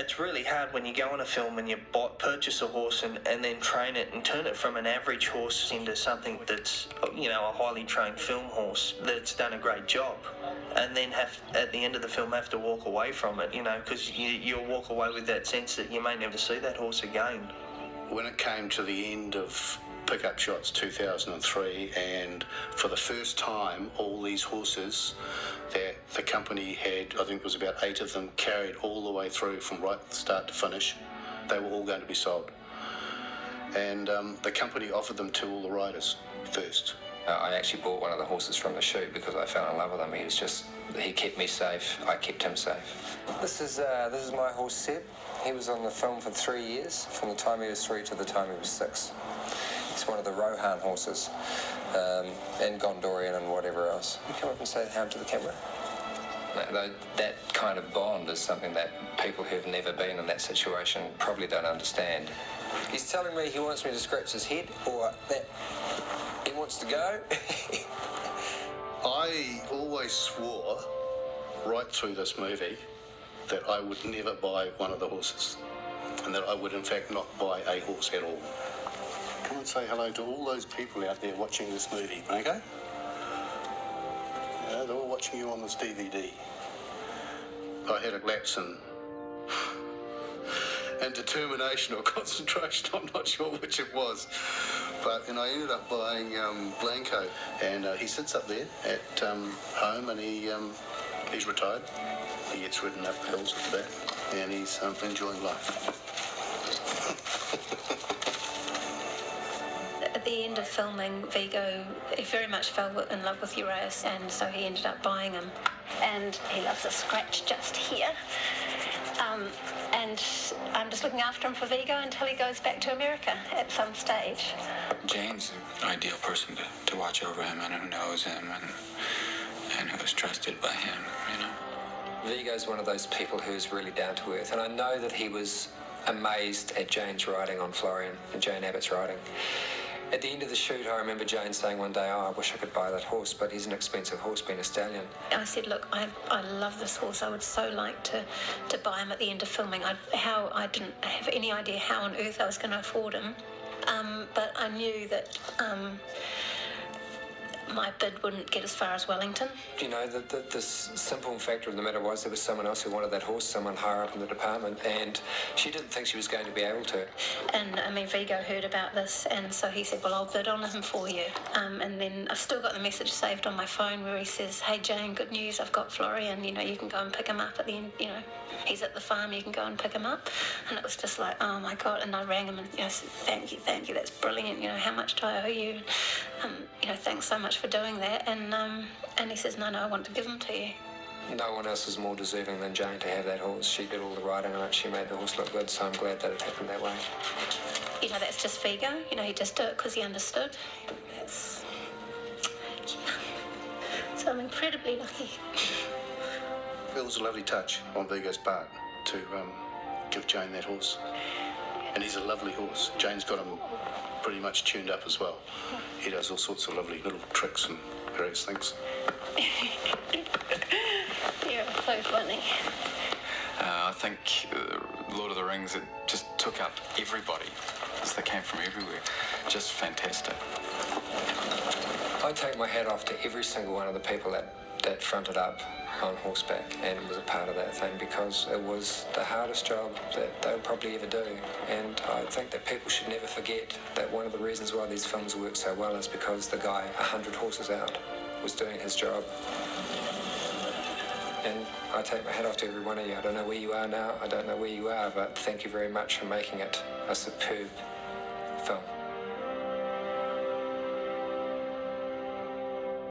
it's really hard when you go on a film and you purchase a horse and then train it and turn it from an average horse into something that's, you know, a highly trained film horse that's done a great job, and then have, at the end of the film, have to walk away from it, you know, because you'll walk away with that sense that you may never see that horse again. When it came to the end of Pickup Shots 2003, and for the first time all these horses that the company had, I think it was about 8 of them, carried all the way through from right start to finish, they were all going to be sold. And the company offered them to all the riders first. I actually bought one of the horses from the shoot because I fell in love with him. He kept me safe, I kept him safe. This is my horse Seb. He was on the film for 3 years, from the time he was 3 to the time he was 6. He's one of the Rohan horses, and Gondorian and whatever else. You come up and say hello to the camera. That kind of bond is something that people who've never been in that situation probably don't understand. He's telling me he wants me to scratch his head, or that he wants to go. I always swore, right through this movie, that I would never buy one of the horses, and that I would in fact not buy a horse at all. Come and say hello to all those people out there watching this movie, okay? Yeah, they're all watching you on this DVD. I had a lapse in determination or concentration, I'm not sure which it was. But, and I ended up buying Blanco, and he sits up there at home, and he's retired. He gets ridden up the hills with that, and he's enjoying life. At the end of filming, Viggo very much fell in love with Uraeus, and so he ended up buying him. And he loves a scratch just here. And I'm just looking after him for Viggo until he goes back to America at some stage. Jane's an ideal person to watch over him, and who knows him and who is trusted by him, you know. Viggo's one of those people who's really down to earth, and I know that he was amazed at Jane's riding on Florian and Jane Abbott's riding. At the end of the shoot, I remember Jane saying one day, "Oh, I wish I could buy that horse, but he's an expensive horse, being a stallion." I said, look, I love this horse. I would so like to buy him at the end of filming. I didn't have any idea how on earth I was going to afford him, but I knew that my bid wouldn't get as far as Wellington. You know, the simple fact of the matter was there was someone else who wanted that horse, someone higher up in the department, and she didn't think she was going to be able to. And, I mean, Viggo heard about this, and so he said, well, I'll bid on him for you. And then I've still got the message saved on my phone where he says, hey, Jane, good news, I've got Florian, you know, you can go and pick him up at the end, you know, he's at the farm, you can go and pick him up. And it was just like, oh, my God. And I rang him and, you know, said, thank you, that's brilliant, you know, how much do I owe you? You know, thanks so much for doing that. And he says, no, I want to give him to you. No one else is more deserving than Jane to have that horse. She did all the riding on it, she made the horse look good, so I'm glad that it happened that way. You know, that's just Viggo, you know, he just did it because he understood. That's, yeah. So I'm incredibly lucky. It was a lovely touch on Viggo's part to give Jane that horse. And he's a lovely horse. Jane's got him pretty much tuned up as well. He does all sorts of lovely little tricks and various things. You're so funny. I think Lord of the Rings, it just took up everybody. They came from everywhere. Just fantastic. I take my hat off to every single one of the people that fronted up on horseback and was a part of that thing, because it was the hardest job that they'll probably ever do. And I think that people should never forget that one of the reasons why these films work so well is because the guy 100 horses out was doing his job. And I take my hat off to every one of you. I don't know where you are now, I don't know where you are, but thank you very much for making it a superb film.